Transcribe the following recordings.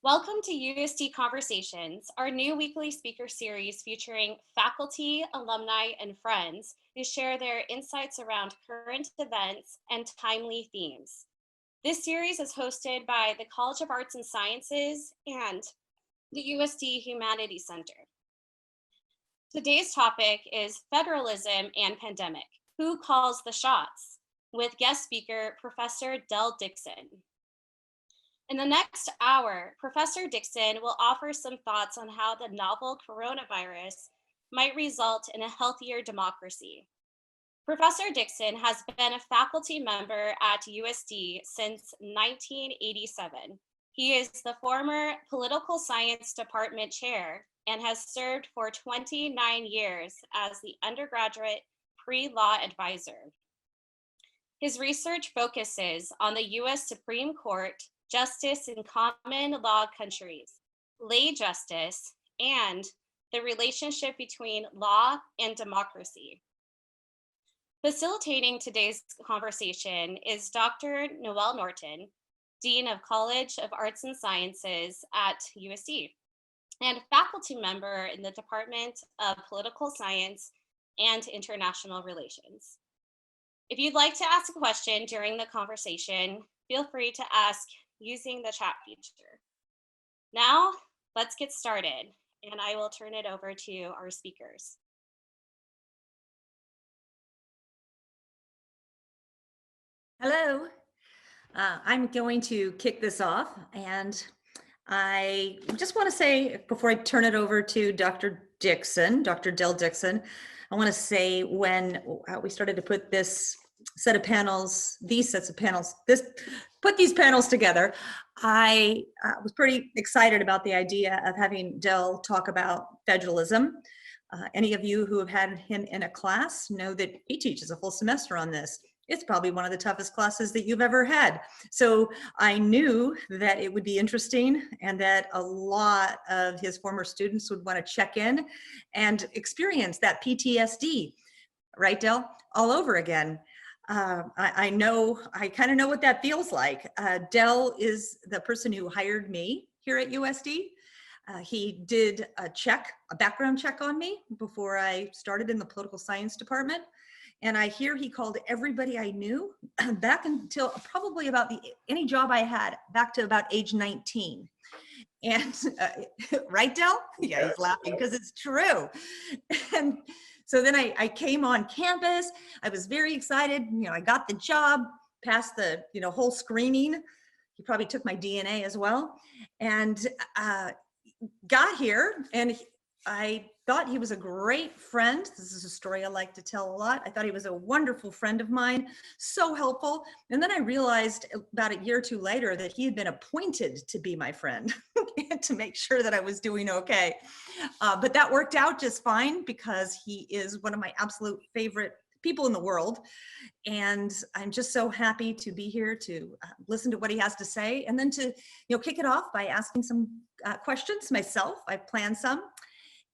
Welcome to USD Conversations, our new weekly speaker series featuring faculty, alumni, and friends who share their insights around current events and timely themes. This series is hosted by the College of Arts and Sciences and the USD Humanities Center. Today's topic is Federalism and Pandemic, Who Calls the Shots? With guest speaker, Professor Dixon. In the next hour, Professor Dickson will offer some thoughts on how the novel coronavirus might result in a healthier democracy. Professor Dickson has been a faculty member at USD since 1987. He is the former Political Science Department chair and has served for 29 years as the undergraduate pre-law advisor. His research focuses on the US Supreme Court, justice in common law countries, lay justice, and the relationship between law and democracy. Facilitating today's conversation is Dr. Noelle Norton, Dean of College of Arts and Sciences at USD, and faculty member in the Department of Political Science and International Relations. If you'd like to ask a question during the conversation, feel free to ask using the chat feature. Now, let's get started, and I will turn it over to our speakers. Hello, I'm going to kick this off, and I just want to say, before I turn it over to Dr. Dixon, Dr. Dixon, I want to say when we started to put this set of panels, put these panels together, I was pretty excited about the idea of having Del talk about federalism. Any of you who have had him in a class know that he teaches a full semester on this. It's probably one of the toughest classes that you've ever had. So I knew that it would be interesting and that a lot of his former students would want to check in and experience that PTSD, right, Del? All over again. I kind of know what that feels like. Del is the person who hired me here at USD. He did a background check on me before I started in the political science department. And I hear he called everybody I knew back until probably about any job I had, back to about age 19. And right, Del? Yeah, he's laughing because it's true. And so then I came on campus. I was very excited. I got the job, passed the whole screening. He probably took my DNA as well, and got here. And I thought he was a great friend. This is a story I like to tell a lot. I thought he was a wonderful friend of mine, so helpful. And then I realized about a year or two later that he had been appointed to be my friend to make sure that I was doing okay. But that worked out just fine because he is one of my absolute favorite people in the world. And I'm just so happy to be here to listen to what he has to say, and then to kick it off by asking some questions myself. I've planned some.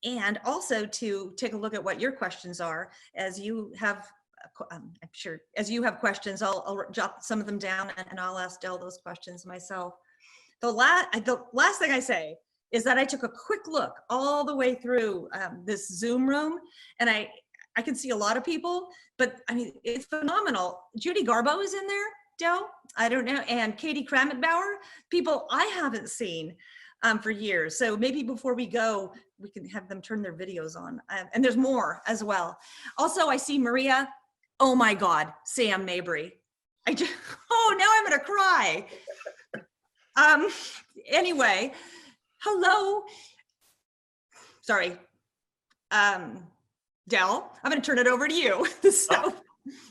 And also to take a look at what your questions are. As you have, I'm sure, as you have questions, I'll jot some of them down and I'll ask Del those questions myself. The last thing I say is that I took a quick look all the way through this Zoom room, and I can see a lot of people, but I mean, it's phenomenal. Judy Garbo is in there, Del, I don't know, and Katie Krametbauer, people I haven't seen for years. So maybe before we go, we can have them turn their videos on. And there's more as well. Also, I see Maria. Oh my God, Sam Mabry. Now I'm gonna cry. Anyway, hello. Sorry. Del, I'm gonna turn it over to you. So,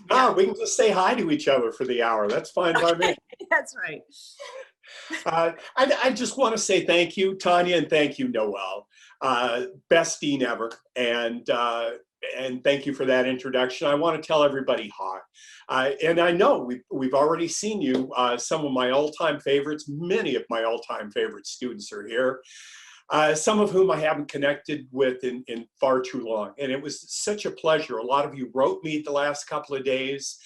no, we can just say hi to each other for the hour. That's fine by me. That's right. I just want to say thank you, Tanya, and thank you, Noelle. Best dean ever, and thank you for that introduction. I want to tell everybody hi, and I know we've already seen you. Some of my all-time favorites, many of my all-time favorite students are here. Some of whom I haven't connected with in far too long, and it was such a pleasure. A lot of you wrote me the last couple of days.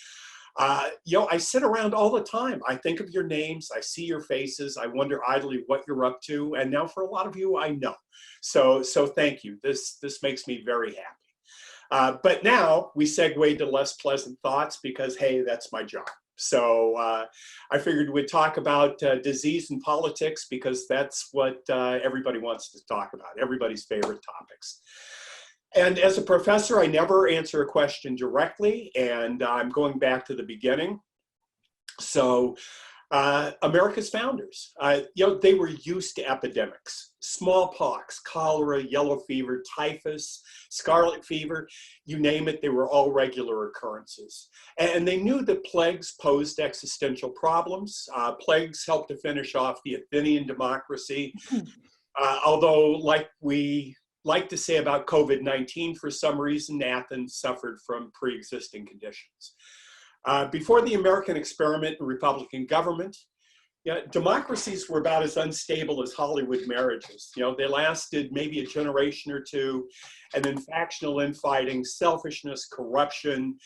I sit around all the time. I think of your names, I see your faces, I wonder idly what you're up to. And now for a lot of you, I know. So thank you. This makes me very happy. But now we segue to less pleasant thoughts because, hey, that's my job. So I figured we'd talk about disease and politics because that's what everybody wants to talk about, everybody's favorite topics. And as a professor, I never answer a question directly, and I'm going back to the beginning. So America's founders, they were used to epidemics, smallpox, cholera, yellow fever, typhus, scarlet fever, you name it, they were all regular occurrences. And they knew that plagues posed existential problems. Plagues helped to finish off the Athenian democracy, although like we like to say about COVID-19, for some reason, Athens suffered from pre-existing conditions. Before the American experiment in Republican government, democracies were about as unstable as Hollywood marriages. They lasted maybe a generation or two, and then factional infighting, selfishness, corruption,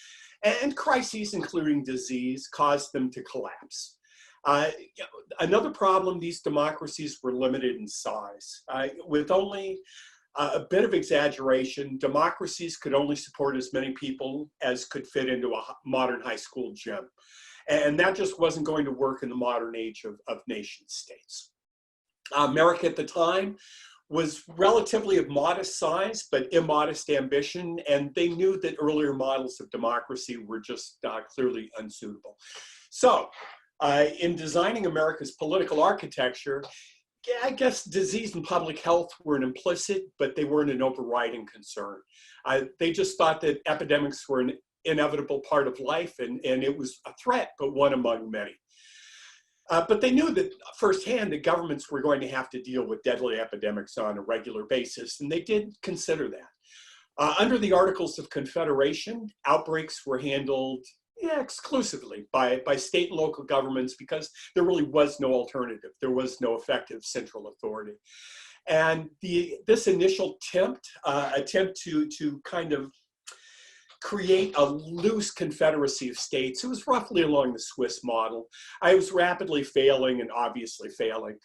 and crises, including disease, caused them to collapse. Another problem, these democracies were limited in size. With only a bit of exaggeration, democracies could only support as many people as could fit into a modern high school gym. And that just wasn't going to work in the modern age of nation states. America at the time was relatively of modest size, but immodest ambition. And they knew that earlier models of democracy were just clearly unsuitable. So in designing America's political architecture, I guess disease and public health were an implicit, but they weren't an overriding concern. They just thought that epidemics were an inevitable part of life, and it was a threat, but one among many. But they knew that firsthand that governments were going to have to deal with deadly epidemics on a regular basis, and they did consider that. Under the Articles of Confederation, outbreaks were handled exclusively by state and local governments because there really was no alternative. There was no effective central authority. And this initial attempt to kind of create a loose confederacy of states, it was roughly along the Swiss model. I was rapidly failing and obviously failing.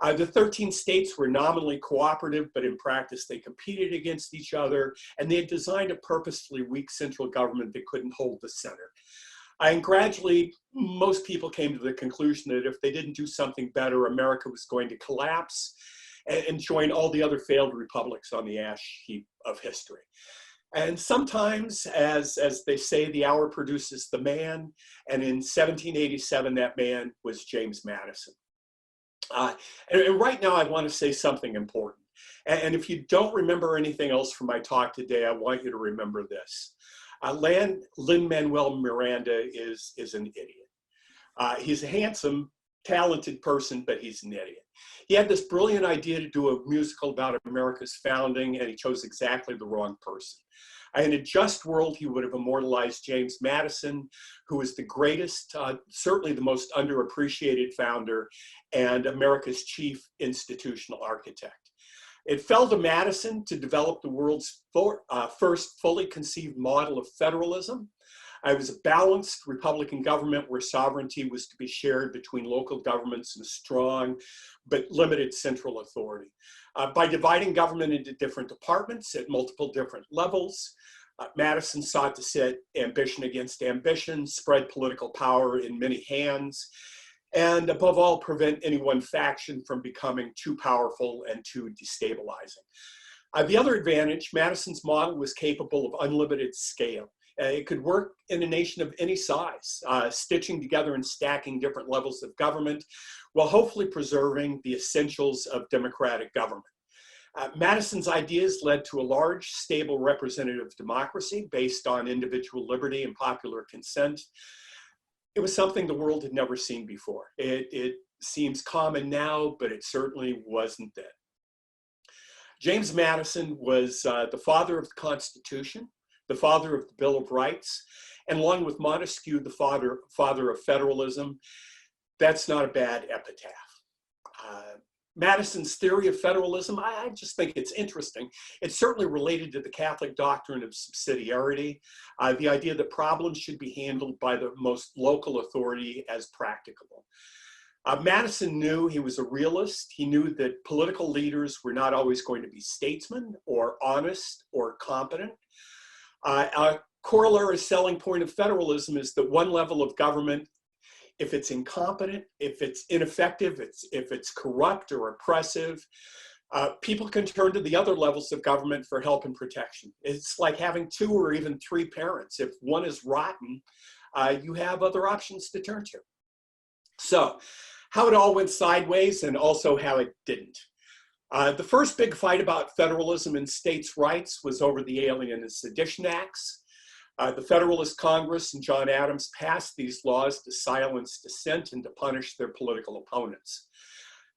The 13 states were nominally cooperative, but in practice they competed against each other, and they had designed a purposefully weak central government that couldn't hold the center. And gradually, most people came to the conclusion that if they didn't do something better, America was going to collapse and join all the other failed republics on the ash heap of history. And sometimes, as they say, the hour produces the man, and in 1787, that man was James Madison. And right now, I want to say something important. And if you don't remember anything else from my talk today, I want you to remember this. Lin-Manuel Miranda is an idiot. He's a handsome, talented person, but he's an idiot. He had this brilliant idea to do a musical about America's founding, and he chose exactly the wrong person. In a just world, he would have immortalized James Madison, who was the greatest, certainly the most underappreciated founder, and America's chief institutional architect. It fell to Madison to develop the world's first fully conceived model of federalism. It was a balanced Republican government where sovereignty was to be shared between local governments and a strong but limited central authority. By dividing government into different departments at multiple different levels, Madison sought to set ambition against ambition, spread political power in many hands, and above all, prevent any one faction from becoming too powerful and too destabilizing. The other advantage, Madison's model was capable of unlimited scale. It could work in a nation of any size, stitching together and stacking different levels of government, while hopefully preserving the essentials of democratic government. Madison's ideas led to a large, stable representative democracy based on individual liberty and popular consent. It was something the world had never seen before. It seems common now, but it certainly wasn't then. James Madison was the father of the Constitution, the father of the Bill of Rights, and along with Montesquieu, the father of federalism. That's not a bad epitaph. Madison's theory of federalism, I just think it's interesting. It's certainly related to the Catholic doctrine of subsidiarity, the idea that problems should be handled by the most local authority as practicable. Madison knew, he was a realist. He knew that political leaders were not always going to be statesmen or honest or competent. A corollary selling point of federalism is that one level of government, if it's incompetent, if it's ineffective, if it's corrupt or oppressive, people can turn to the other levels of government for help and protection. It's like having 2 or even 3 parents. If one is rotten, you have other options to turn to. So, how it all went sideways and also how it didn't. The first big fight about federalism and states' rights was over the Alien and Sedition Acts. The Federalist Congress and John Adams passed these laws to silence dissent and to punish their political opponents.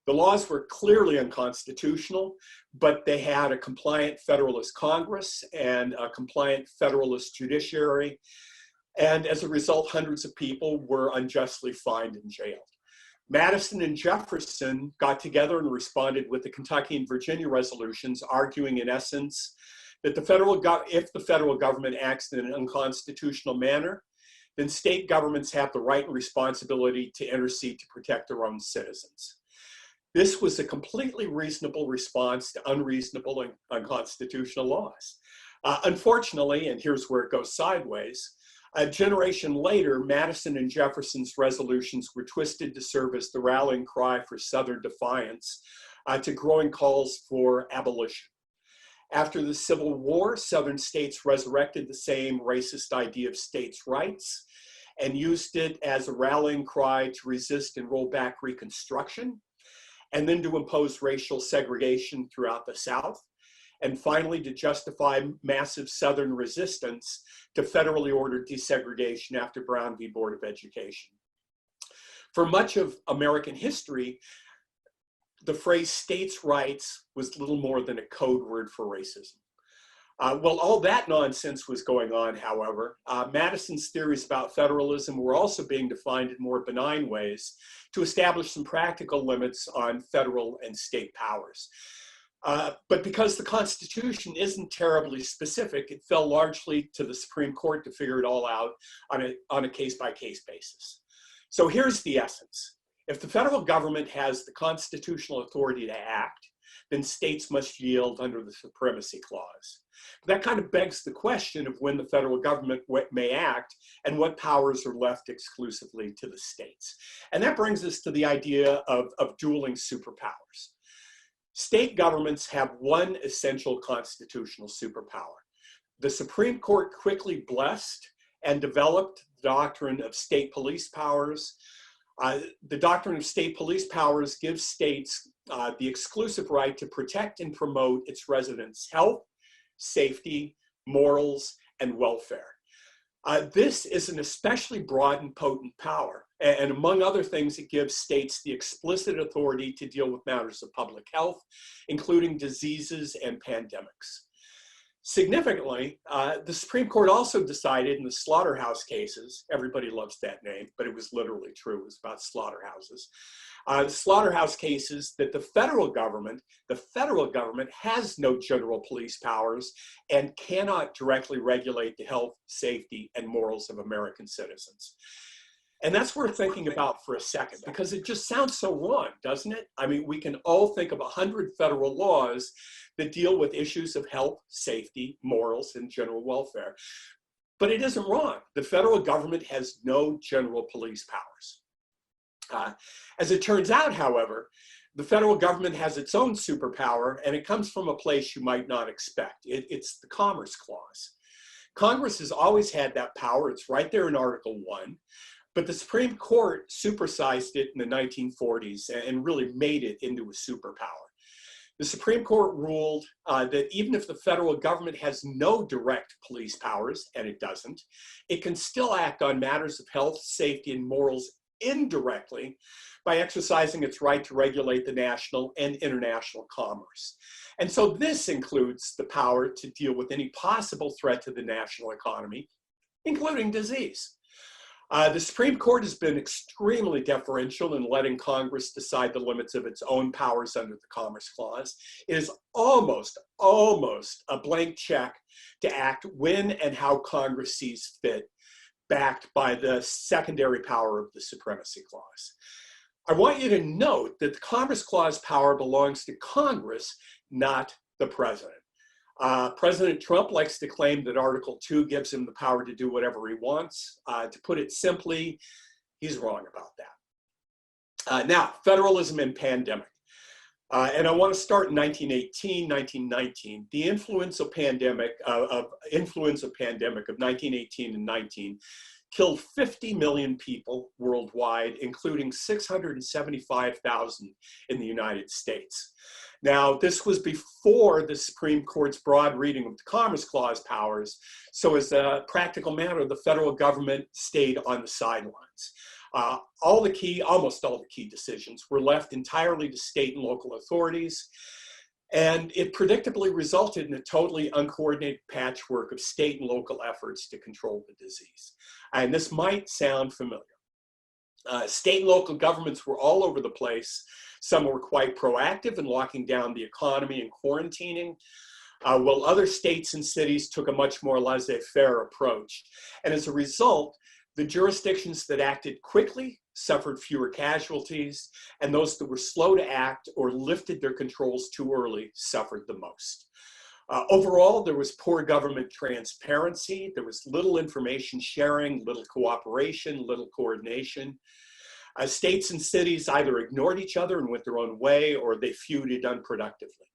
The laws were clearly unconstitutional, but they had a compliant Federalist Congress and a compliant Federalist judiciary. And as a result, hundreds of people were unjustly fined and jailed. Madison and Jefferson got together and responded with the Kentucky and Virginia resolutions, arguing in essence that if the federal government acts in an unconstitutional manner, then state governments have the right and responsibility to intercede to protect their own citizens. This was a completely reasonable response to unreasonable and unconstitutional laws. Unfortunately, and here's where it goes sideways, a generation later, Madison and Jefferson's resolutions were twisted to serve as the rallying cry for Southern defiance to growing calls for abolition. After the Civil War, Southern states resurrected the same racist idea of states' rights and used it as a rallying cry to resist and roll back Reconstruction, and then to impose racial segregation throughout the South, and finally to justify massive Southern resistance to federally ordered desegregation after Brown v. Board of Education. For much of American history, the phrase states' rights was little more than a code word for racism. While all that nonsense was going on, however, Madison's theories about federalism were also being defined in more benign ways to establish some practical limits on federal and state powers. But because the Constitution isn't terribly specific, it fell largely to the Supreme Court to figure it all out on a case-by-case basis. So here's the essence. If the federal government has the constitutional authority to act, then states must yield under the Supremacy Clause. But that kind of begs the question of when the federal government may act and what powers are left exclusively to the states. And that brings us to the idea of dueling superpowers. State governments have one essential constitutional superpower. The Supreme Court quickly blessed and developed the doctrine of state police powers. The doctrine of state police powers gives states the exclusive right to protect and promote its residents' health, safety, morals, and welfare. This is an especially broad and potent power. And among other things, it gives states the explicit authority to deal with matters of public health, including diseases and pandemics. Significantly, the Supreme Court also decided in the slaughterhouse cases, everybody loves that name, but it was literally true, it was about slaughterhouses. The slaughterhouse cases that the federal government has no general police powers and cannot directly regulate the health, safety, and morals of American citizens. And that's worth thinking about for a second, because it just sounds so wrong, doesn't it? I mean, we can all think of 100 federal laws that deal with issues of health, safety, morals, and general welfare. But it isn't wrong. The federal government has no general police powers. As it turns out, however, the federal government has its own superpower, and it comes from a place you might not expect. It's the Commerce Clause. Congress has always had that power. It's right there in Article 1. But the Supreme Court supersized it in the 1940s and really made it into a superpower. The Supreme Court ruled that even if the federal government has no direct police powers, and it doesn't, it can still act on matters of health, safety, and morals indirectly by exercising its right to regulate the national and international commerce. And so this includes the power to deal with any possible threat to the national economy, including disease. The Supreme Court has been extremely deferential in letting Congress decide the limits of its own powers under the Commerce Clause. It is almost a blank check to act when and how Congress sees fit, backed by the secondary power of the Supremacy Clause. I want you to note that the Commerce Clause power belongs to Congress, not the president. President Trump likes to claim that Article 2 gives him the power to do whatever he wants. To put it simply, he's wrong about that. Now, federalism and pandemic. And I want to start in 1918, 1919. The influenza pandemic of 1918 and 19 killed 50 million people worldwide, including 675,000 in the United States. Now, this was before the Supreme Court's broad reading of the Commerce Clause powers, so as a practical matter, the federal government stayed on the sidelines. Almost all the key decisions were left entirely to state and local authorities, and it predictably resulted in a totally uncoordinated patchwork of state and local efforts to control the disease. And this might sound familiar. State and local governments were all over the place. Some were quite proactive in locking down the economy and quarantining, while other states and cities took a much more laissez-faire approach. And as a result, the jurisdictions that acted quickly suffered fewer casualties, and those that were slow to act or lifted their controls too early suffered the most. Overall, there was poor government transparency, there was little information sharing, little cooperation, little coordination. States and cities either ignored each other and went their own way, or they feuded unproductively.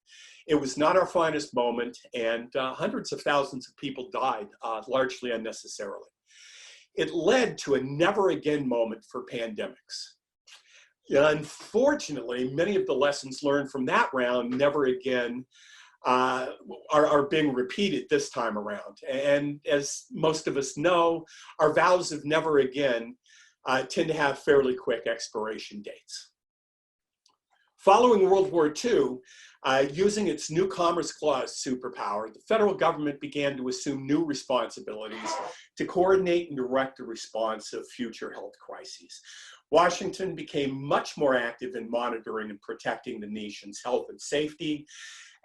It was not our finest moment, and hundreds of thousands of people died, largely unnecessarily. It led to a never again moment for pandemics. Unfortunately, many of the lessons learned from that round never again are being repeated this time around. And as most of us know, our vows of never again tend to have fairly quick expiration dates. Following World War II, using its new Commerce Clause superpower, the federal government began to assume new responsibilities to coordinate and direct the response of future health crises. Washington became much more active in monitoring and protecting the nation's health and safety,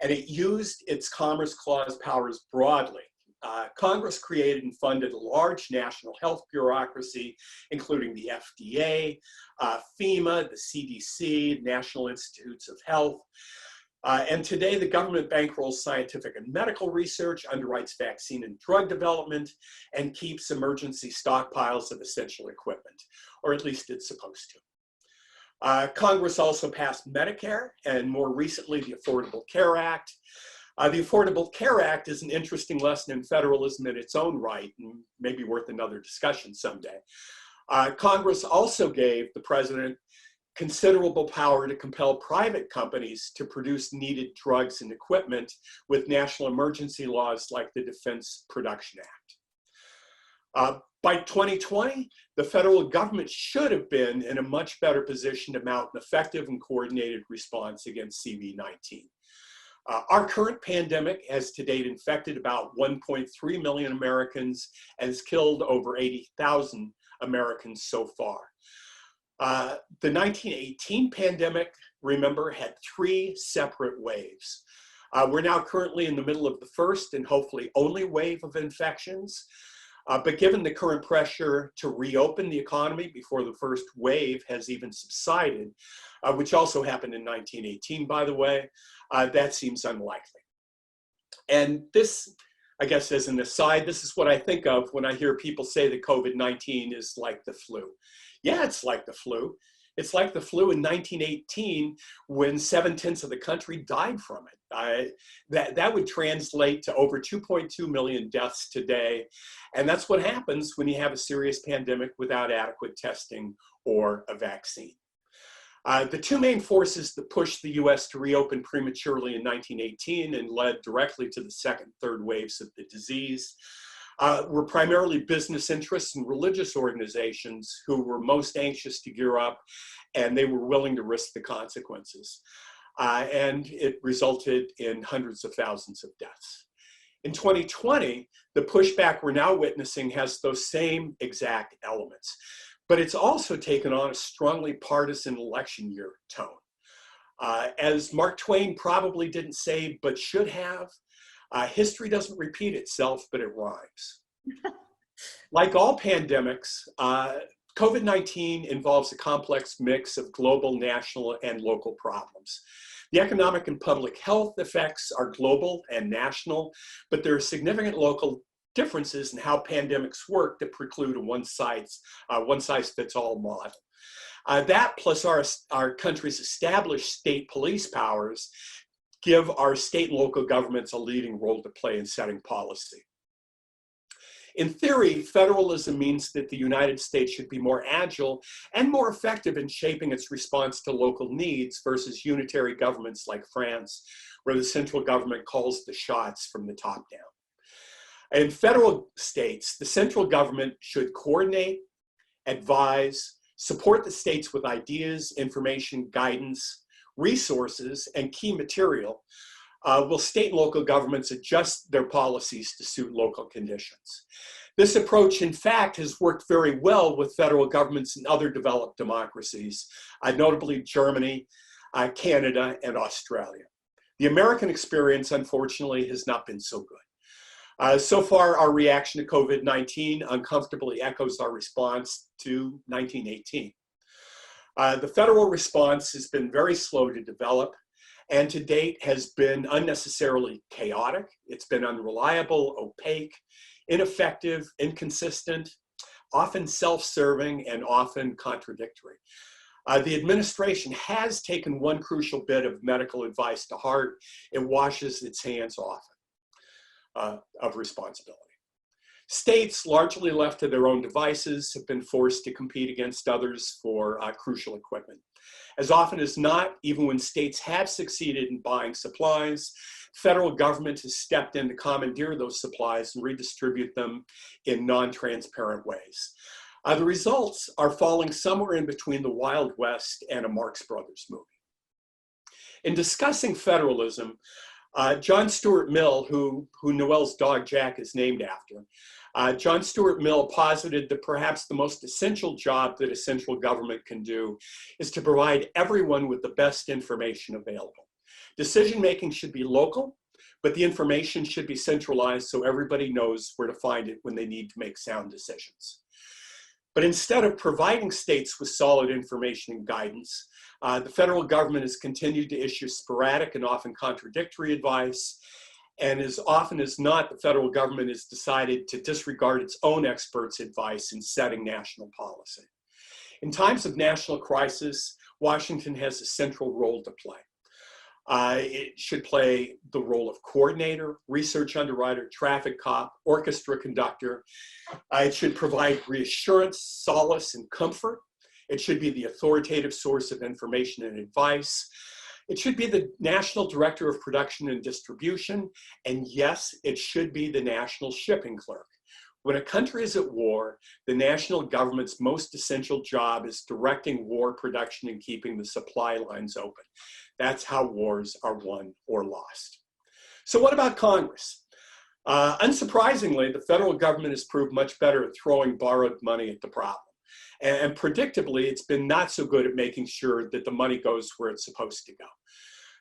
and it used its Commerce Clause powers broadly. Congress created and funded a large national health bureaucracy, including the FDA, FEMA, the CDC, National Institutes of Health. And today, the government bankrolls scientific and medical research, underwrites vaccine and drug development, and keeps emergency stockpiles of essential equipment, or at least it's supposed to. Congress also passed Medicare, and more recently, the Affordable Care Act. The Affordable Care Act is an interesting lesson in federalism in its own right, and maybe worth another discussion someday. Congress also gave the president considerable power to compel private companies to produce needed drugs and equipment with national emergency laws like the Defense Production Act. By 2020, the federal government should have been in a much better position to mount an effective and coordinated response against CV-19. Our current pandemic has to date infected about 1.3 million Americans and has killed over 80,000 Americans so far. The 1918 pandemic, remember, had 3 separate waves. We're now currently in the middle of the first and hopefully only wave of infections. But given the current pressure to reopen the economy before the first wave has even subsided, which also happened in 1918, by the way, that seems unlikely. And this, I guess as an aside, this is what I think of when I hear people say that COVID-19 is like the flu. Yeah, it's like the flu. It's like the flu in 1918 when 7/10 of the country died from it. That would translate to over 2.2 million deaths today. And that's what happens when you have a serious pandemic without adequate testing or a vaccine. The 2 main forces that pushed the US to reopen prematurely in 1918 and led directly to the second and third waves of the disease were primarily business interests and religious organizations who were most anxious to gear up, and they were willing to risk the consequences. And it resulted in hundreds of thousands of deaths. In 2020, the pushback we're now witnessing has those same exact elements, but it's also taken on a strongly partisan election year tone. As Mark Twain probably didn't say, but should have, history doesn't repeat itself, but it rhymes. Like all pandemics, COVID-19 involves a complex mix of global, national, and local problems. The economic and public health effects are global and national, but there are significant local differences in how pandemics work that preclude a one-size-fits-all model. That plus our country's established state police powers give our state and local governments a leading role to play in setting policy. In theory, federalism means that the United States should be more agile and more effective in shaping its response to local needs versus unitary governments like France, where the central government calls the shots from the top down. In federal states, the central government should coordinate, advise, support the states with ideas, information, guidance, resources, and key material, while state and local governments adjust their policies to suit local conditions. This approach, in fact, has worked very well with federal governments in other developed democracies, notably Germany, Canada, and Australia. The American experience, unfortunately, has not been so good. So far, our reaction to COVID-19 uncomfortably echoes our response to 1918. The federal response has been very slow to develop, and to date has been unnecessarily chaotic. It's been unreliable, opaque, ineffective, inconsistent, often self-serving, and often contradictory. The administration has taken one crucial bit of medical advice to heart. It washes its hands often of responsibility. States, largely left to their own devices, have been forced to compete against others for crucial equipment. As often as not, even when states have succeeded in buying supplies, federal government has stepped in to commandeer those supplies and redistribute them in non-transparent ways. The results are falling somewhere in between the Wild West and a Marx Brothers movie. In discussing federalism, John Stuart Mill, who Noel's dog Jack is named after, John Stuart Mill posited that perhaps the most essential job that a central government can do is to provide everyone with the best information available. Decision-making should be local, but the information should be centralized so everybody knows where to find it when they need to make sound decisions. But instead of providing states with solid information and guidance, the federal government has continued to issue sporadic and often contradictory advice. And as often as not, the federal government has decided to disregard its own experts' advice in setting national policy. In times of national crisis, Washington has a central role to play. It should play the role of coordinator, research underwriter, traffic cop, orchestra conductor. It should provide reassurance, solace, and comfort. It should be the authoritative source of information and advice. It should be the national director of production and distribution. And yes, it should be the national shipping clerk. When a country is at war, the national government's most essential job is directing war production and keeping the supply lines open. That's how wars are won or lost. So what about Congress? Unsurprisingly, the federal government has proved much better at throwing borrowed money at the problem. And predictably, it's been not so good at making sure that the money goes where it's supposed to go.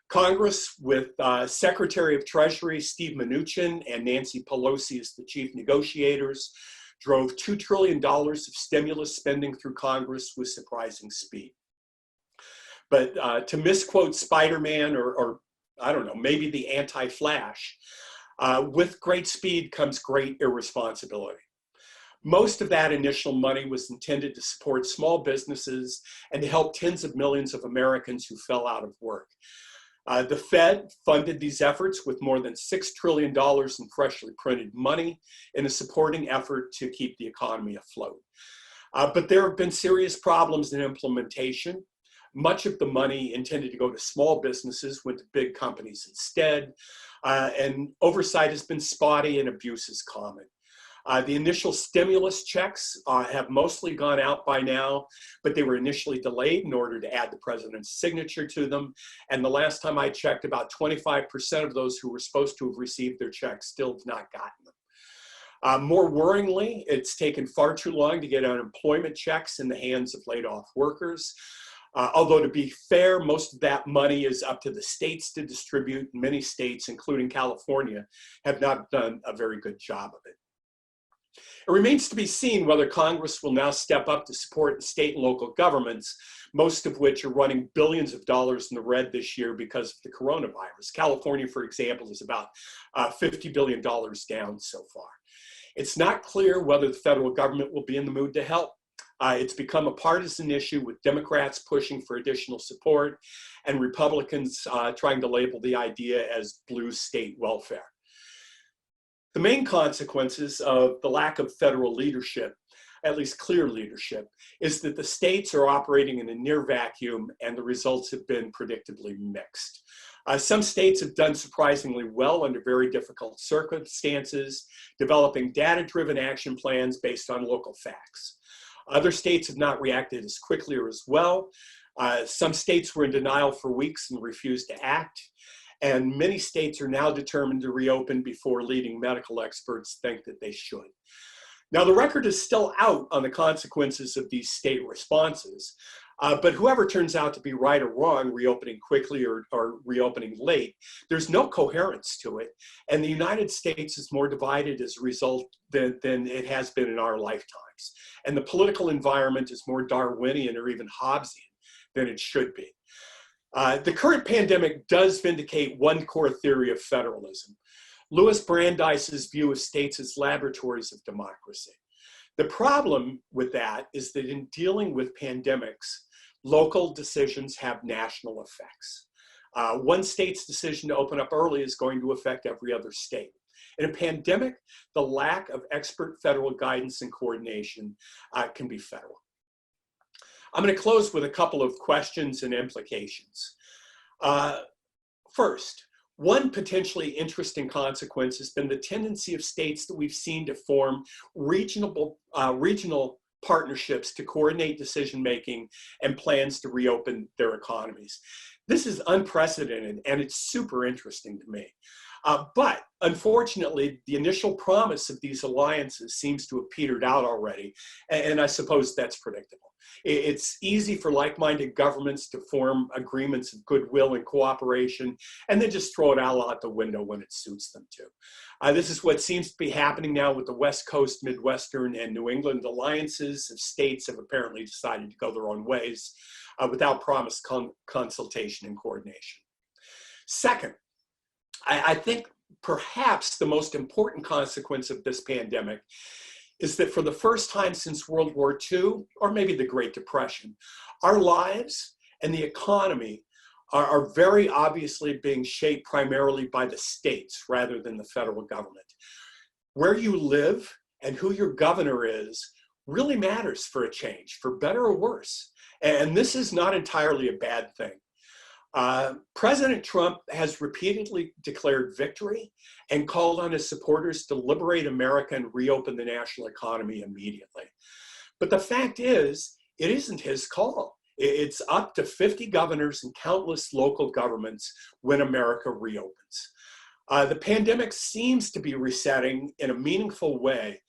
Congress, with Secretary of Treasury Steve Mnuchin and Nancy Pelosi as the chief negotiators, drove $2 trillion of stimulus spending through Congress with surprising speed. But to misquote Spider-Man or I don't know, maybe the anti-Flash, with great speed comes great irresponsibility. Most of that initial money was intended to support small businesses and to help tens of millions of Americans who fell out of work. The Fed funded these efforts with more than $6 trillion in freshly printed money in a supporting effort to keep the economy afloat. But there have been serious problems in implementation. Much of the money intended to go to small businesses went to big companies instead, and oversight has been spotty and abuse is common. The initial stimulus checks have mostly gone out by now, but they were initially delayed in order to add the president's signature to them. And the last time I checked, about 25% of those who were supposed to have received their checks still have not gotten them. More worryingly, it's taken far too long to get unemployment checks in the hands of laid off workers. Although to be fair, most of that money is up to the states to distribute. Many states, including California, have not done a very good job of it. It remains to be seen whether Congress will now step up to support the state and local governments, most of which are running billions of dollars in the red this year because of the coronavirus. California, for example, is about $50 billion down so far. It's not clear whether the federal government will be in the mood to help. It's become a partisan issue, with Democrats pushing for additional support and Republicans trying to label the idea as blue state welfare. The main consequences of the lack of federal leadership, at least clear leadership, is that the states are operating in a near vacuum and the results have been predictably mixed. Some states have done surprisingly well under very difficult circumstances, developing data-driven action plans based on local facts. Other states have not reacted as quickly or as well. Some states were in denial for weeks and refused to act. And many states are now determined to reopen before leading medical experts think that they should. Now, the record is still out on the consequences of these state responses, but whoever turns out to be right or wrong, reopening quickly or reopening late, there's no coherence to it. And the United States is more divided as a result than it has been in our lifetimes. And the political environment is more Darwinian or even Hobbesian than it should be. The current pandemic does vindicate one core theory of federalism: Louis Brandeis's view of states as laboratories of democracy. The problem with that is that in dealing with pandemics, local decisions have national effects. One state's decision to open up early is going to affect every other state. In a pandemic, the lack of expert federal guidance and coordination can be fatal. I'm going to close with a couple of questions and implications. First, one potentially interesting consequence has been the tendency of states that we've seen to form regional partnerships to coordinate decision-making and plans to reopen their economies. This is unprecedented, and it's super interesting to me. But unfortunately, the initial promise of these alliances seems to have petered out already, and I suppose that's predictable. It's easy for like-minded governments to form agreements of goodwill and cooperation, and then just throw it all out the window when it suits them to. This is what seems to be happening now with the West Coast, Midwestern, and New England alliances of states have apparently decided to go their own ways without promised consultation and coordination. Second, I think perhaps the most important consequence of this pandemic is that for the first time since World War II, or maybe the Great Depression, our lives and the economy are very obviously being shaped primarily by the states rather than the federal government. Where you live and who your governor is really matters for a change, for better or worse. And this is not entirely a bad thing. President Trump has repeatedly declared victory and called on his supporters to liberate America and reopen the national economy immediately. But the fact is, it isn't his call. It's up to 50 governors and countless local governments when America reopens. The pandemic seems to be resetting in a meaningful way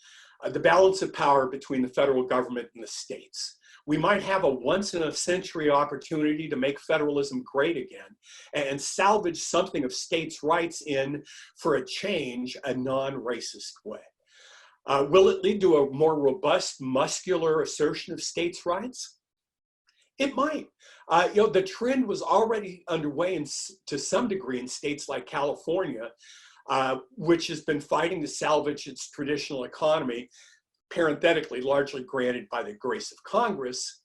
the balance of power between the federal government and the states. We might have a once-in-a-century opportunity to make federalism great again and salvage something of states' rights in, for a change, a non-racist way. Will it lead to a more robust, muscular assertion of states' rights? It might. The trend was already underway to some degree in states like California, which has been fighting to salvage its traditional economy, parenthetically, largely granted by the grace of Congress,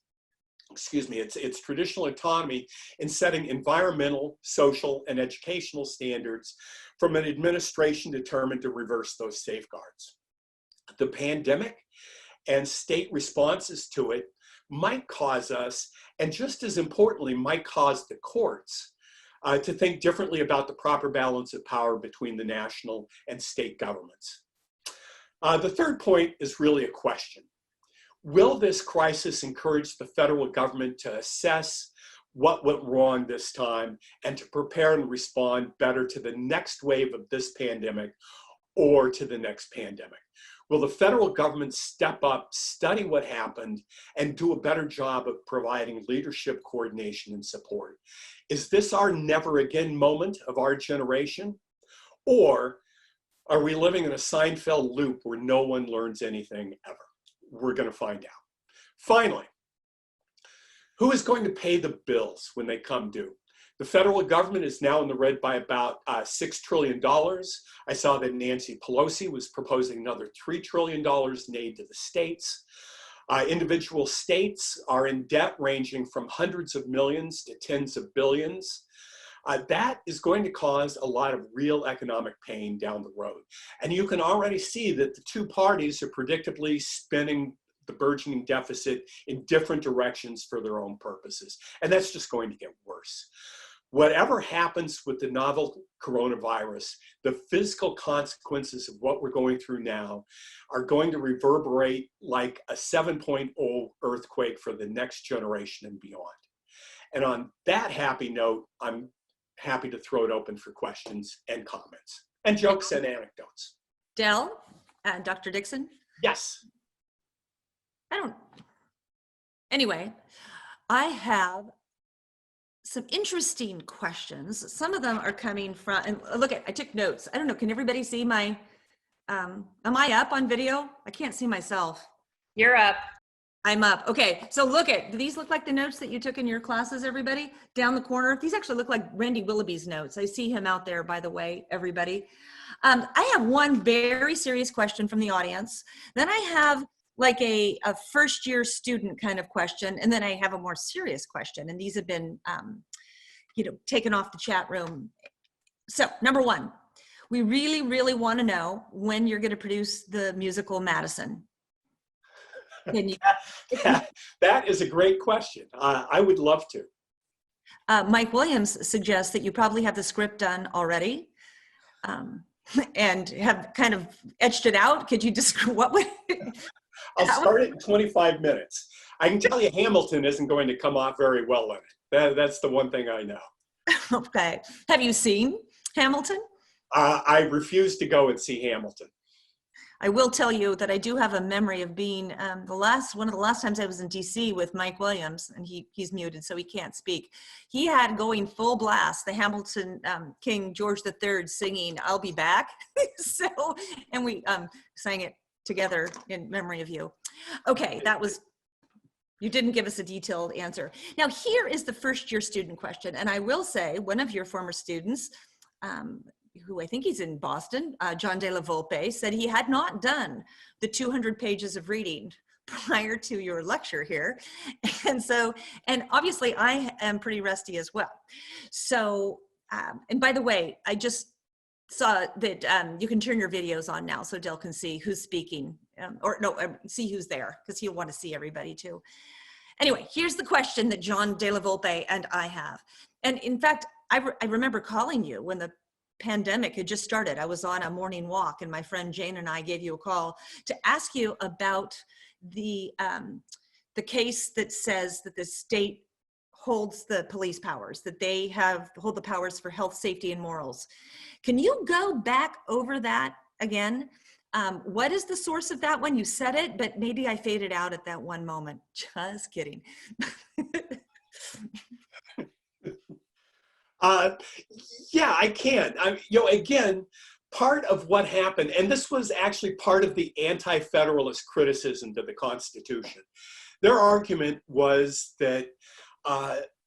its traditional autonomy in setting environmental, social, and educational standards from an administration determined to reverse those safeguards. The pandemic and state responses to it might cause us, and just as importantly, might cause the courts to think differently about the proper balance of power between the national and state governments. The third point is really a question. Will this crisis encourage the federal government to assess what went wrong this time and to prepare and respond better to the next wave of this pandemic or to the next pandemic? Will the federal government step up, study what happened, and do a better job of providing leadership, coordination, and support? Is this our never again moment of our generation? Or are we living in a Seinfeld loop where no one learns anything ever? We're going to find out. Finally, who is going to pay the bills when they come due? The federal government is now in the red by about $6 trillion. I saw that Nancy Pelosi was proposing another $3 trillion in aid to the states. Individual states are in debt ranging from hundreds of millions to tens of billions. That is going to cause a lot of real economic pain down the road. And you can already see that the two parties are predictably spending the burgeoning deficit in different directions for their own purposes. And that's just going to get worse. Whatever happens with the novel coronavirus, the physical consequences of what we're going through now are going to reverberate like a 7.0 earthquake for the next generation and beyond. And on that happy note, I'm happy to throw it open for questions and comments and jokes and anecdotes. Del, Dr. Dixon? Yes. Anyway, I have some interesting questions. Some of them are coming from, and look, I took notes. I don't know, can everybody see my, am I up on video? I can't see myself. You're up. I'm up. Okay, so do these look like the notes that you took in your classes, everybody? Down the corner? These actually look like Randy Willoughby's notes. I see him out there, by the way, everybody. I have one very serious question from the audience. Then I have like a first year student kind of question. And then I have a more serious question. And these have been, taken off the chat room. So number one, we really, really want to know when you're going to produce the musical Madison. Can you? That is a great question. I would love to. Mike Williams suggests that you probably have the script done already. And have kind of etched it out. Could you describe what would? I'll start it in 25 minutes. I can tell you Hamilton isn't going to come off very well in it. That's the one thing I know. Okay. Have you seen Hamilton? I refuse to go and see Hamilton. I will tell you that I do have a memory of being one of the last times I was in DC with Mike Williams, and he's muted, so he can't speak. He had going full blast the Hamilton King George III singing "I'll Be Back," and we sang it together in memory of you. Okay, you didn't give us a detailed answer. Now here is the first year student question, and I will say one of your former students, who I think he's in Boston, John De La Volpe, said he had not done the 200 pages of reading prior to your lecture here. And obviously I am pretty rusty as well. So, and by the way, I just saw that you can turn your videos on now so Del can see who's speaking, see who's there, because he'll want to see everybody too. Anyway, here's the question that John De La Volpe and I have. And in fact, I remember calling you when the pandemic had just started. I was on a morning walk and my friend Jane and I gave you a call to ask you about the case that says that the state holds the police powers, that they hold the powers for health, safety, and morals. Can you go back over that again? What is the source of that one? You said it, but maybe I faded out at that one moment. Just kidding. Yeah, I can. Again, part of what happened, and this was actually part of the anti-federalist criticism to the Constitution. Their argument was that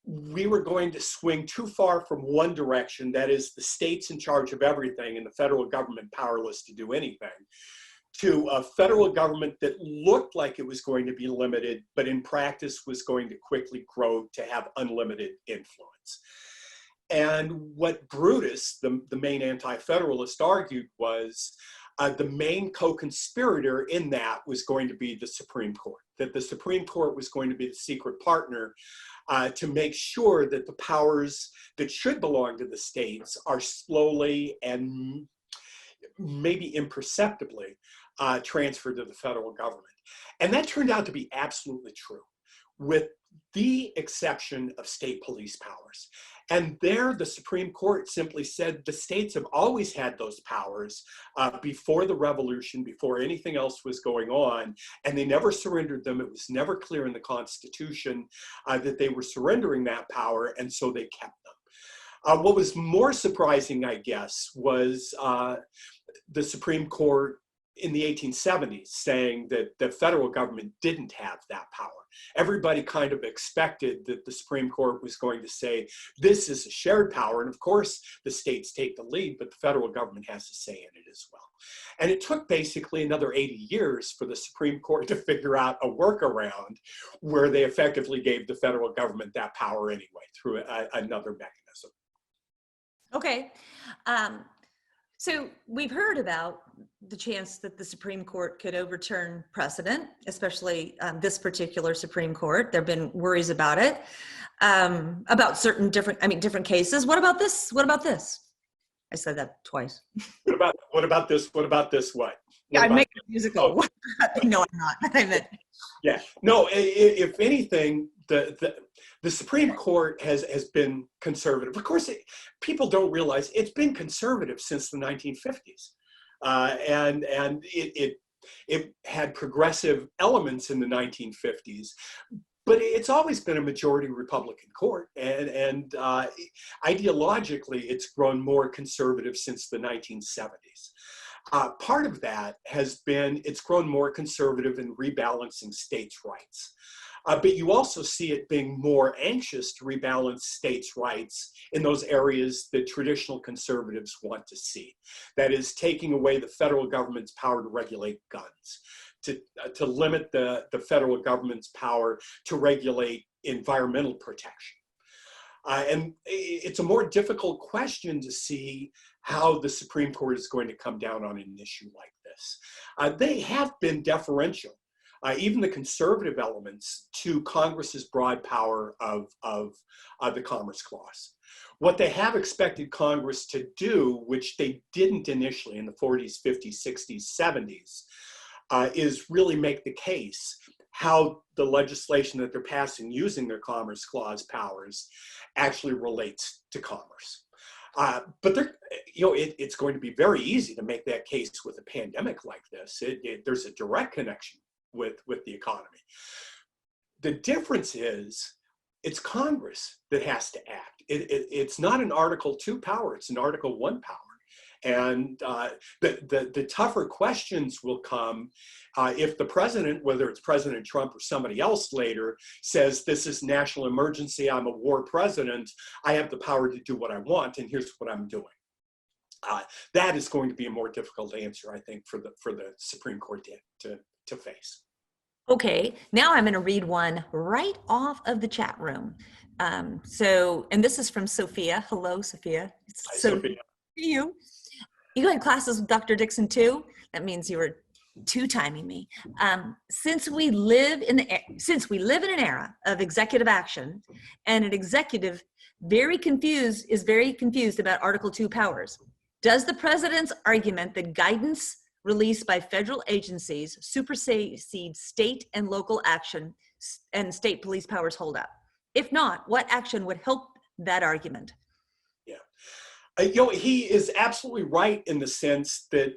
we were going to swing too far from one direction, that is the states in charge of everything and the federal government powerless to do anything, to a federal government that looked like it was going to be limited, but in practice was going to quickly grow to have unlimited influence. And what Brutus, the main anti-federalist, argued was the main co-conspirator in that was going to be the Supreme Court, that the Supreme Court was going to be the secret partner to make sure that the powers that should belong to the states are slowly and maybe imperceptibly transferred to the federal government. And that turned out to be absolutely true, with the exception of state police powers. And there, the Supreme Court simply said the states have always had those powers before the revolution, before anything else was going on, and they never surrendered them. It was never clear in the Constitution that they were surrendering that power, and so they kept them. What was more surprising, I guess, was the Supreme Court in the 1870s saying that the federal government didn't have that power. Everybody kind of expected that the Supreme Court was going to say, this is a shared power, and of course the states take the lead, but the federal government has a say in it as well. And it took basically another 80 years for the Supreme Court to figure out a workaround where they effectively gave the federal government that power anyway through another mechanism. Okay. So we've heard about the chance that the Supreme Court could overturn precedent, especially this particular Supreme Court. There have been worries about it, about certain different cases. What about this? What about this? I said that twice. What about this? What about this? What? Yeah, I'm making a musical. Oh. No, I'm not. I meant. Yeah. No. If anything, the Supreme Court has been conservative. Of course, people don't realize it's been conservative since the 1950s, and it had progressive elements in the 1950s. But it's always been a majority Republican court, and ideologically, it's grown more conservative since the 1970s. Part of that has been it's grown more conservative in rebalancing states' rights. But you also see it being more anxious to rebalance states' rights in those areas that traditional conservatives want to see. That is, taking away the federal government's power to regulate guns, to limit the federal government's power to regulate environmental protection. And it's a more difficult question to see how the Supreme Court is going to come down on an issue like this. They have been deferential, even the conservative elements, to Congress's broad power of the Commerce Clause. What they have expected Congress to do, which they didn't initially in the 40s, 50s, 60s, 70s, is really make the case how the legislation that they're passing using their Commerce Clause powers actually relates to commerce. But it's going to be very easy to make that case with a pandemic like this. There's a direct connection with the economy. The difference is it's Congress that has to act. It's not an Article 2 power, it's an Article 1 power. And the tougher questions will come if the president, whether it's President Trump or somebody else later, says this is national emergency, I'm a war president, I have the power to do what I want, and here's what I'm doing. That is going to be a more difficult answer, I think, for the Supreme Court to face. Okay, now I'm going to read one right off of the chat room. And this is from Sophia. Hello, Sophia. Hi, Sophia. You had classes with Dr. Dixon too? That means you were two-timing me. Since we live in an era of executive action, and an executive is very confused about Article 2 powers, does the president's argument that guidance released by federal agencies supersedes state and local action and state police powers hold up? If not, what action would help that argument? He is absolutely right in the sense that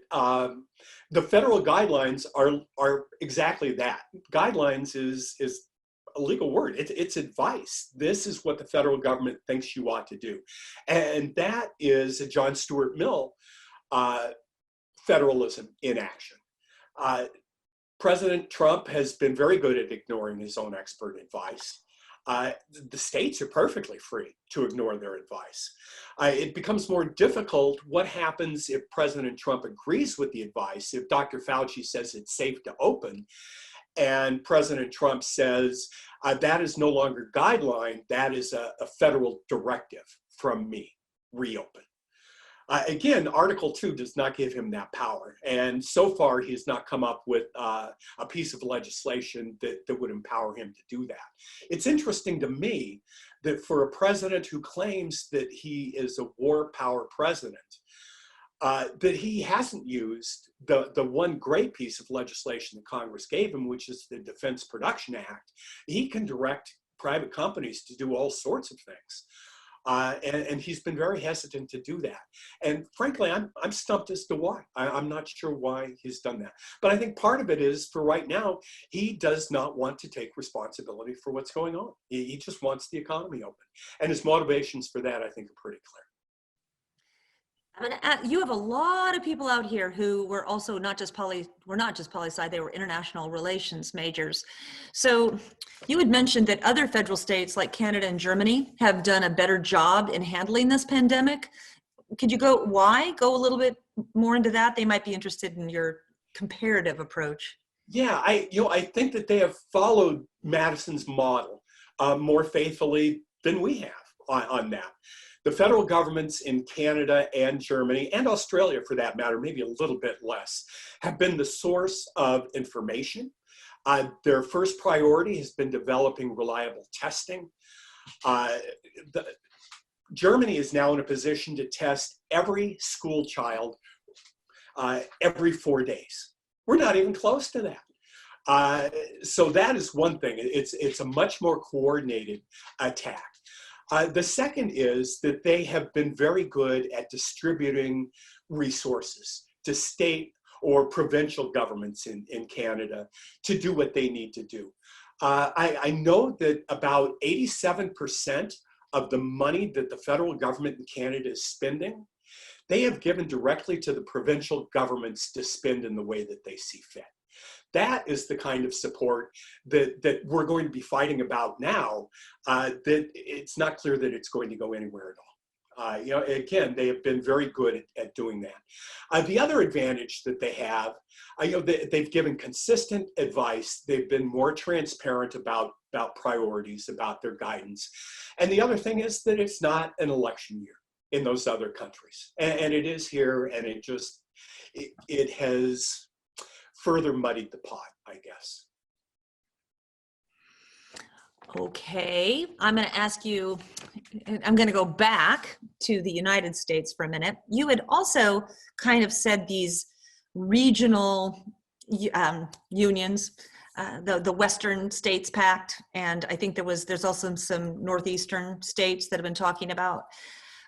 the federal guidelines are exactly that. Guidelines is a legal word. It's advice. This is what the federal government thinks you ought to do. And that is a John Stuart Mill federalism in action. President Trump has been very good at ignoring his own expert advice. The states are perfectly free to ignore their advice. It becomes more difficult. What happens if President Trump agrees with the advice? If Dr. Fauci says it's safe to open, and President Trump says that is no longer guideline, that is a federal directive from me, reopen. Again, Article 2 does not give him that power. And so far, he's not come up with a piece of legislation that would empower him to do that. It's interesting to me that for a president who claims that he is a war power president, that he hasn't used the one great piece of legislation that Congress gave him, which is the Defense Production Act. He can direct private companies to do all sorts of things. And he's been very hesitant to do that. And frankly, I'm stumped as to why. I'm not sure why he's done that. But I think part of it is, for right now, he does not want to take responsibility for what's going on. He just wants the economy open. And his motivations for that, I think, are pretty clear. I'm gonna add, you have a lot of people out here who were also not just poli-sci, they were international relations majors. So you had mentioned that other federal states like Canada and Germany have done a better job in handling this pandemic. Could you go a little bit more into that? They might be interested in your comparative approach. Yeah, I think that they have followed Madison's model more faithfully than we have on that. The federal governments in Canada and Germany, and Australia for that matter, maybe a little bit less, have been the source of information. Their first priority has been developing reliable testing. Germany is now in a position to test every school child every 4 days. We're not even close to that. So that is one thing. It's a much more coordinated attack. The second is that they have been very good at distributing resources to state or provincial governments in Canada to do what they need to do. I know that about 87% of the money that the federal government in Canada is spending, they have given directly to the provincial governments to spend in the way that they see fit. That is the kind of support that we're going to be fighting about now, that it's not clear that it's going to go anywhere at all. Again, they have been very good at doing that. The other advantage that they have, they've given consistent advice. They've been more transparent about priorities, about their guidance. And the other thing is that it's not an election year in those other countries. And it is here, and it has further muddied the pot, I guess. Okay, I'm going to ask you, I'm going to go back to the United States for a minute. You had also kind of said these regional unions, the Western States Pact, and I think there's also some Northeastern states that have been talking about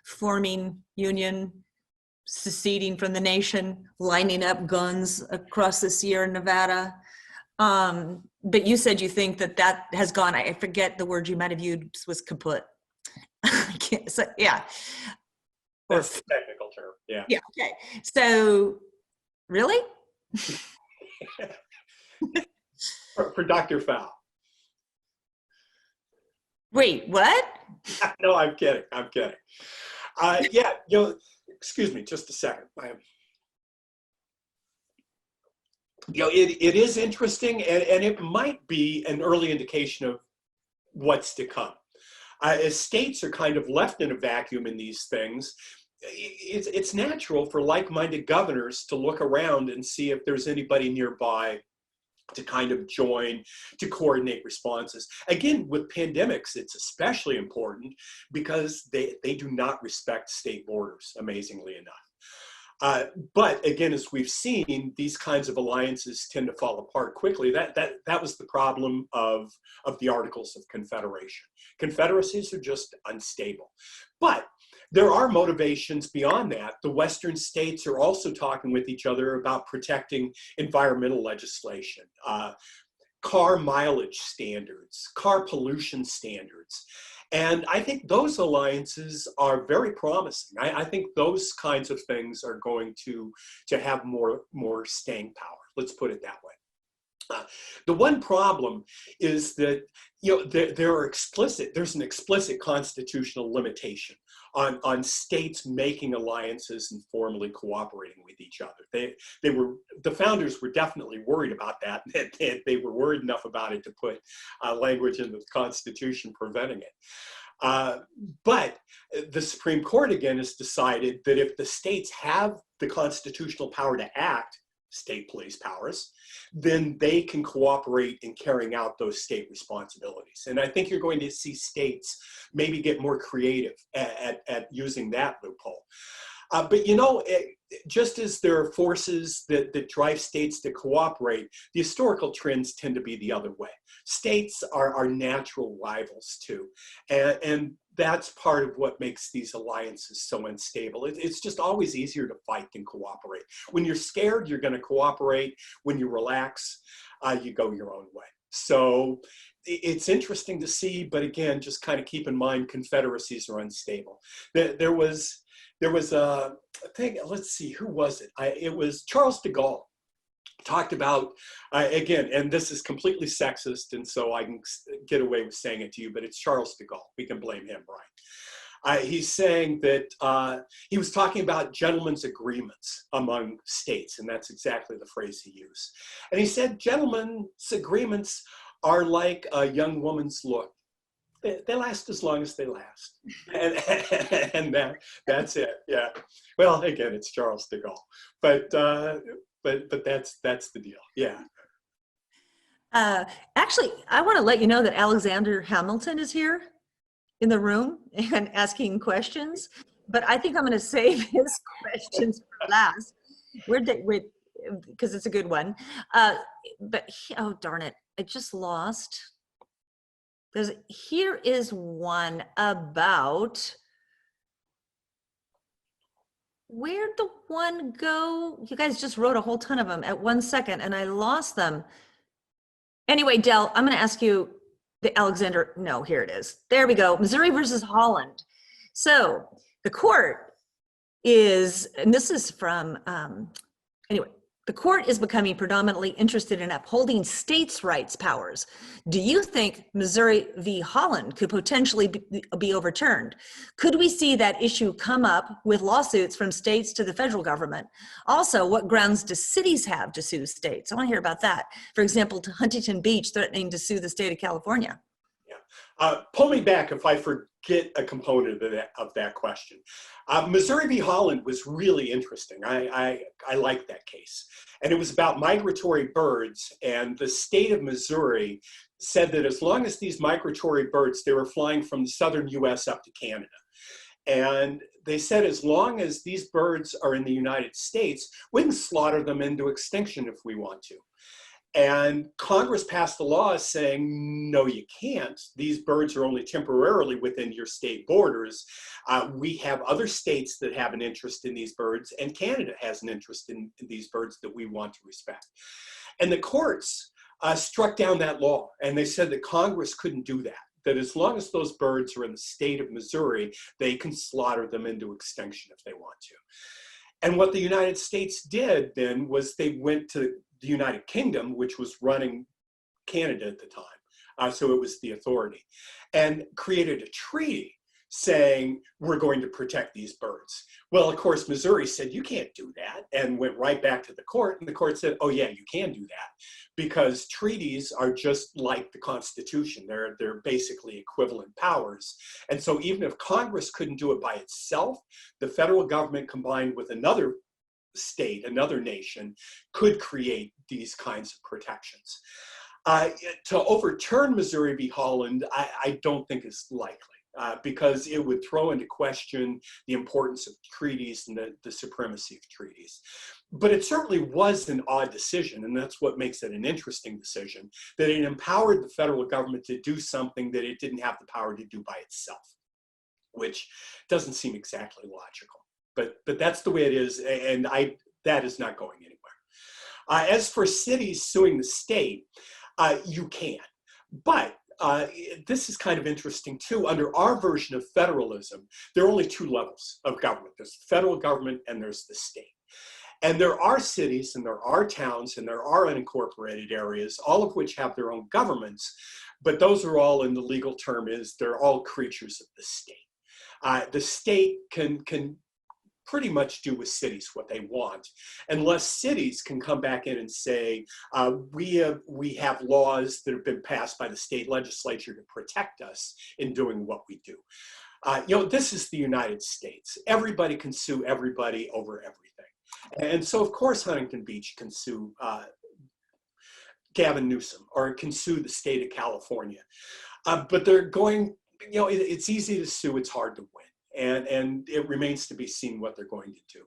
forming union, seceding from the nation, lining up guns across the Sierra Nevada. But you said you think that has gone, I forget the word you might have used was kaput. So, yeah. That's the technical term, yeah. Yeah, okay. So, really? For Dr. Fowl. Wait, what? No, I'm kidding. Yeah, excuse me, just a second. It is interesting, and it might be an early indication of what's to come. As states are kind of left in a vacuum in these things, it's natural for like-minded governors to look around and see if there's anybody nearby to kind of join, to coordinate responses. Again, with pandemics, it's especially important because they do not respect state borders, amazingly enough. But again, as we've seen, these kinds of alliances tend to fall apart quickly. That was the problem of the Articles of Confederation. Confederacies are just unstable. But there are motivations beyond that. The Western states are also talking with each other about protecting environmental legislation, car mileage standards, car pollution standards. And I think those alliances are very promising. I think those kinds of things are going to have more staying power. Let's put it that way. The one problem is that there's an explicit constitutional limitation on states making alliances and formally cooperating with each other. The founders were definitely worried about that. They were worried enough about it to put language in the Constitution preventing it. But the Supreme Court again has decided that if the states have the constitutional power to act, state police powers, then they can cooperate in carrying out those state responsibilities. And I think you're going to see states maybe get more creative at using that loophole. But just as there are forces that drive states to cooperate, the historical trends tend to be the other way. States are natural rivals too. And that's part of what makes these alliances so unstable. It's just always easier to fight than cooperate. When you're scared, you're going to cooperate. When you relax, you go your own way. So it's interesting to see, but again, just kind of keep in mind, confederacies are unstable. There was a thing, let's see, who was it? It was Charles de Gaulle talked about, again, and this is completely sexist, and so I can get away with saying it to you, but it's Charles de Gaulle. We can blame him, right? He's saying that he was talking about gentlemen's agreements among states, and that's exactly the phrase he used. And he said, gentlemen's agreements are like a young woman's look. They last as long as they last. And that's it, yeah. Well, again, it's Charles de Gaulle, but that's the deal, yeah. Actually, I want to let you know that Alexander Hamilton is here in the room and asking questions, but I think I'm going to save his questions for last. Because it's a good one. Oh, darn it. I just lost. Here is one about, where'd the one go? You guys just wrote a whole ton of them at 1 second and I lost them. Anyway, Del, I'm going to ask you the Alexander. No, here it is. There we go. Missouri versus Holland. So the court is, and this is from, anyway, the court is becoming predominantly interested in upholding states' rights powers. Do you think Missouri v. Holland could potentially be overturned? Could we see that issue come up with lawsuits from states to the federal government? Also, what grounds do cities have to sue states? I want to hear about that. For example, to Huntington Beach threatening to sue the state of California. Yeah. Pull me back if I forget a component of that question. Missouri v. Holland was really interesting. I like that case. And it was about migratory birds, and the state of Missouri said that as long as these migratory birds, they were flying from the southern US up to Canada. And they said as long as these birds are in the United States, we can slaughter them into extinction if we want to. And Congress passed a law saying, no, you can't. These birds are only temporarily within your state borders. We have other states that have an interest in these birds, and Canada has an interest in these birds that we want to respect. And the courts struck down that law, and they said that Congress couldn't do that, that as long as those birds are in the state of Missouri, they can slaughter them into extinction if they want to. And what the United States did then was they went to the United Kingdom, which was running Canada at the time, so it was the authority, and created a treaty saying, we're going to protect these birds. Well, of course, Missouri said, you can't do that, and went right back to the court, and the court said, oh yeah, you can do that, because treaties are just like the Constitution. They're basically equivalent powers. And so even if Congress couldn't do it by itself, the federal government combined with another state, another nation, could create these kinds of protections. To overturn Missouri v. Holland, I don't think is likely. Because it would throw into question the importance of treaties and the supremacy of treaties. But it certainly was an odd decision, and that's what makes it an interesting decision, that it empowered the federal government to do something that it didn't have the power to do by itself, which doesn't seem exactly logical. But that's the way it is, and that is not going anywhere. As for cities suing the state, you can, but this is kind of interesting too. Under our version of federalism, there are only two levels of government. There's the federal government and there's the state. And there are cities and there are towns and there are unincorporated areas, all of which have their own governments, but those are all, in the legal term, is they're all creatures of the state. The state can pretty much do with cities what they want, unless cities can come back in and say, we have laws that have been passed by the state legislature to protect us in doing what we do. This is the United States. Everybody can sue everybody over everything. And so, of course, Huntington Beach can sue Gavin Newsom, or can sue the state of California. But they're going, it's easy to sue, it's hard to win. and it remains to be seen what they're going to do.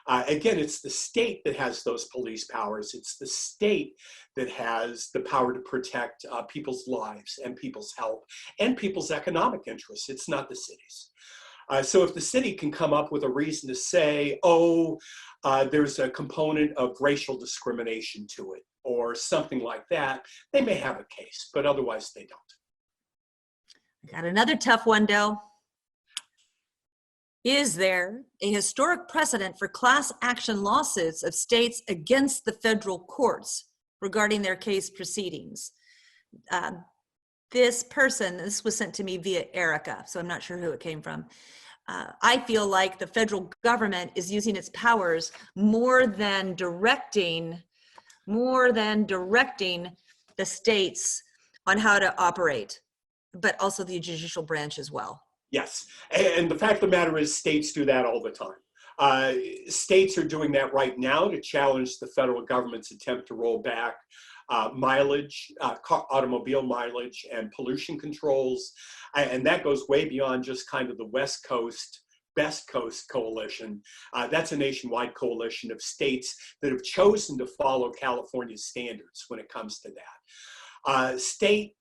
Again, it's the state that has those police powers. It's the state that has the power to protect people's lives and people's health and people's economic interests. It's not the cities. So if the city can come up with a reason to say, oh, there's a component of racial discrimination to it or something like that, they may have a case, but otherwise they don't. Got another tough one, Del. Is there a historic precedent for class action lawsuits of states against the federal courts regarding their case proceedings? This was sent to me via Erica, so I'm not sure who it came from. I feel like the federal government is using its powers more than directing the states on how to operate, but also the judicial branch as well. Yes, and the fact of the matter is states do that all the time. States are doing that right now to challenge the federal government's attempt to roll back mileage, automobile mileage and pollution controls. And that goes way beyond just kind of the West Coast, Best Coast coalition. That's a nationwide coalition of states that have chosen to follow California's standards when it comes to that. State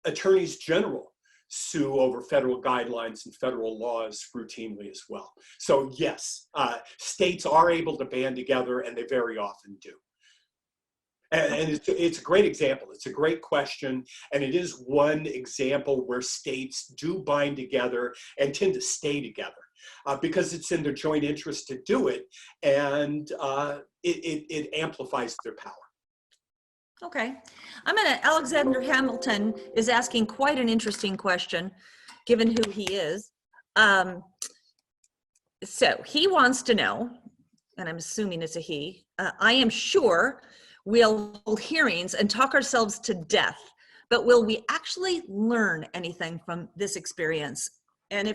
attorneys general sue over federal guidelines and federal laws routinely as well. So yes, states are able to band together, and they very often do. And it's a great example. It's a great question. And it is one example where states do bind together and tend to stay together because it's in their joint interest to do it. And it amplifies their power. Okay. Alexander Hamilton is asking quite an interesting question, given who he is. So he wants to know, and I'm assuming it's a he, I am sure we'll hold hearings and talk ourselves to death, but will we actually learn anything from this experience? And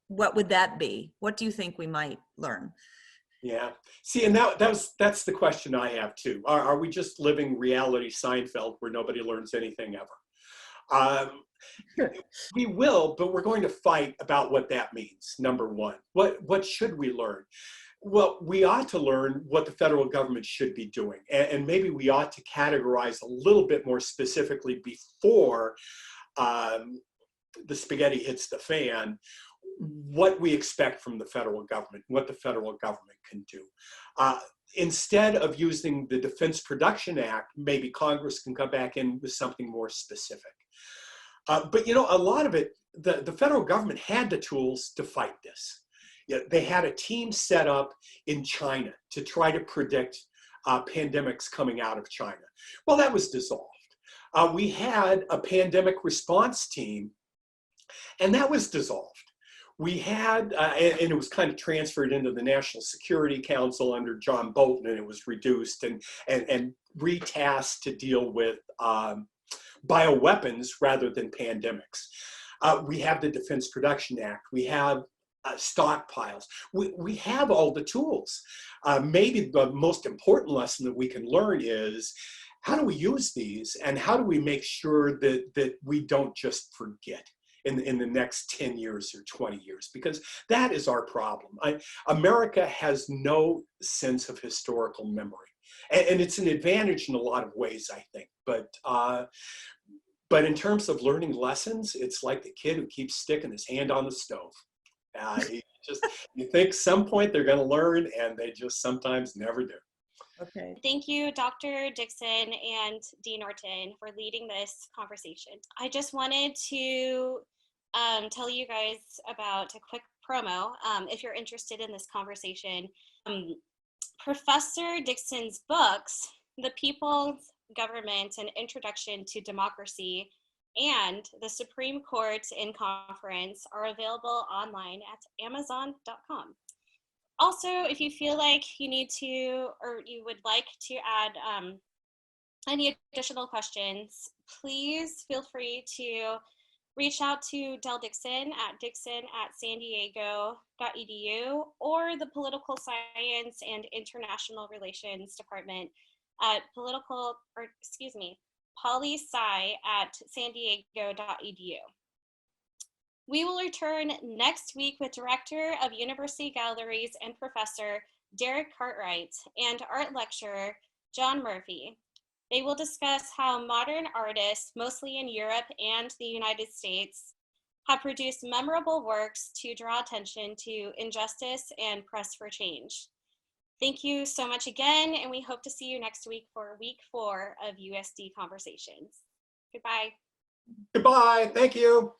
what would that be? What do you think we might learn? Yeah. See, and that's the question I have too. Are we just living reality Seinfeld where nobody learns anything ever? We will, but we're going to fight about what that means. Number one, what should we learn? Well, we ought to learn what the federal government should be doing. And maybe we ought to categorize a little bit more specifically before the spaghetti hits the fan, what we expect from the federal government, what the federal government can do. Instead of using the Defense Production Act, maybe Congress can come back in with something more specific. But a lot of it, the federal government had the tools to fight this. They had a team set up in China to try to predict pandemics coming out of China. Well, that was dissolved. We had a pandemic response team, and that was dissolved. We had, and it was kind of transferred into the National Security Council under John Bolton, and it was reduced and retasked to deal with bioweapons rather than pandemics. We have the Defense Production Act. We have stockpiles. We have all the tools. Maybe the most important lesson that we can learn is how do we use these, and how do we make sure that we don't just forget in the next 10 years or 20 years, because that is our problem. America has no sense of historical memory, and it's an advantage in a lot of ways, I think. But in terms of learning lessons, it's like the kid who keeps sticking his hand on the stove. You think some point they're going to learn, and they just sometimes never do. Okay. Thank you, Dr. Dixon and Dean Norton, for leading this conversation. I just wanted to tell you guys about a quick promo if you're interested in this conversation. Professor Dickson's books, The People's Government: An Introduction to Democracy, and The Supreme Court in Conference, are available online at Amazon.com. Also, if you feel like you need to, or you would like to add any additional questions, please feel free to reach out to Del Dickson at dixon@sandiego.edu, or the Political Science and International Relations Department at poli-sci@sandiego.edu. We will return next week with Director of University Galleries and Professor Derek Cartwright and art lecturer John Murphy. They will discuss how modern artists, mostly in Europe and the United States, have produced memorable works to draw attention to injustice and press for change. Thank you so much again, and we hope to see you next week for week 4 of USD Conversations. Goodbye. Goodbye. Thank you.